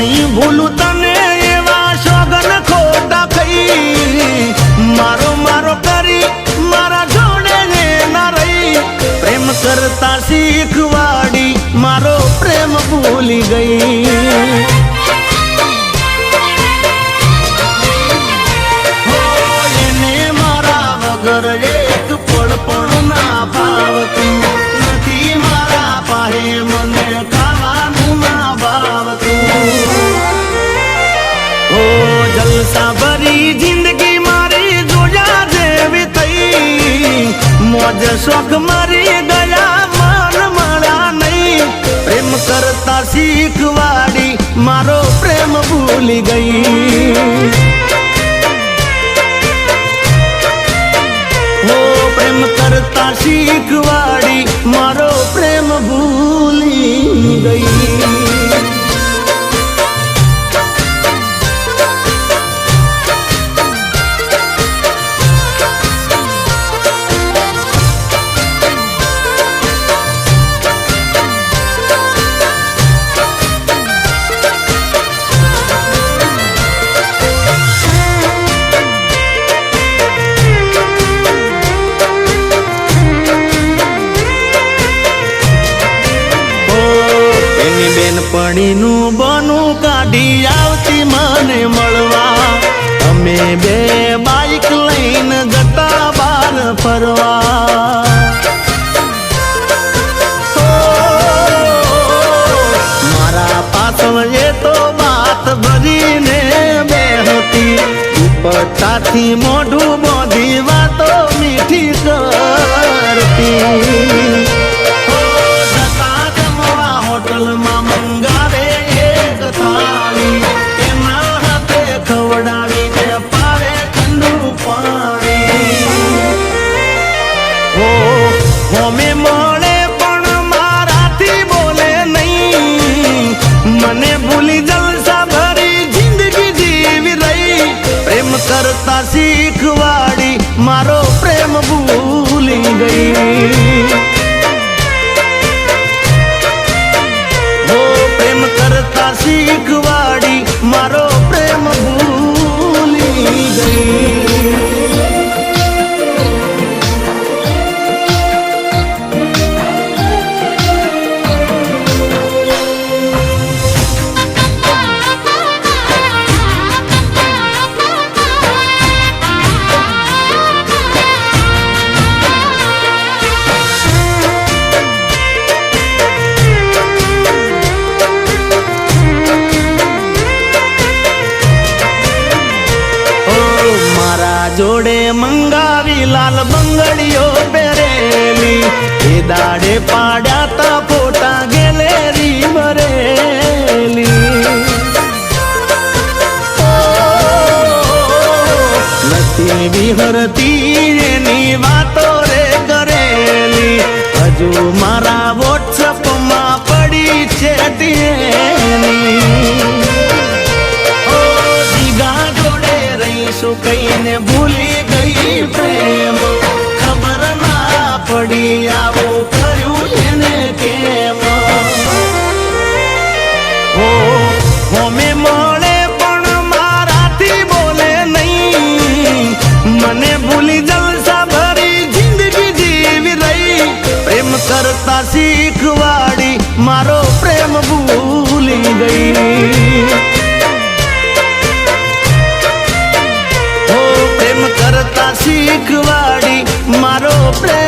નહીં ભૂલું તને એવા સોગન ખોટા ખઈ મારો મારો કરી મારા જોડે ના રહી પ્રેમ કરતા શીખવાડી મારો પ્રેમ ભૂલી ગઈ એક પળ પણ ના ભાવતું નથી મારા પાસે મને ખાવાનું ના ભાવતું ઓ જલસા ભરી જિંદગી મારી જોયા જેવી થઈ મોજ શોખ મારી ગયા મન મળ્યા નહીં પ્રેમ કરતા શીખવાડી મારો પ્રેમ ભૂલી ગઈ પ્રેમ કરતા શીખવાડી મારો પ્રેમ ભૂલી ગઈ બેનપણીનું બનું કાઢી આવતી મને મળવા અમે બે બાઈક લઈને જતા બાર ફરવા મારા પાછળ એ તો વાત ભરીને બેહતી દુપટ્ટાથી મોઢું બોધી વાતો મીઠી કરતી હોટલમાં મંગાવે એક થાળી એના હાથે ખવડાવીને પાવે ઠંડુ પાણી હો હોમે મળે પણ મારાથી બોલે નહીં મને ભૂલી જલસા ભરી જિંદગી જીવી રહી પ્રેમ કરતા શીખવાડી મારો પ્રેમ ભૂલી ગઈ કરતા શીખવાડી મારો પ્રેમ ભૂલી ગઈ જોડે મંગાવી લાલ બંગડીઓ પહેરેલી એ દાડે પાડ્યા તા ફોટા ગેલેરી ભરેલી નથી વિહરતી એની વાતો રે કરેલી હજુ મારા વોટ્સઅપમાં પડી છે કઈને ભૂલી ગઈ પ્રેમ ખબર ના પડી આવું કર્યું એને કેમ હો હોમે મળે પણ મારાથી બોલે નહીં મને ભૂલી જલસા ભરી જિંદગી જીવી રહી પ્રેમ કરતા શીખવાડી મારો પ્રેમ ભૂલી ગઈ કરતા શીખવાડી મારો પ્રેમ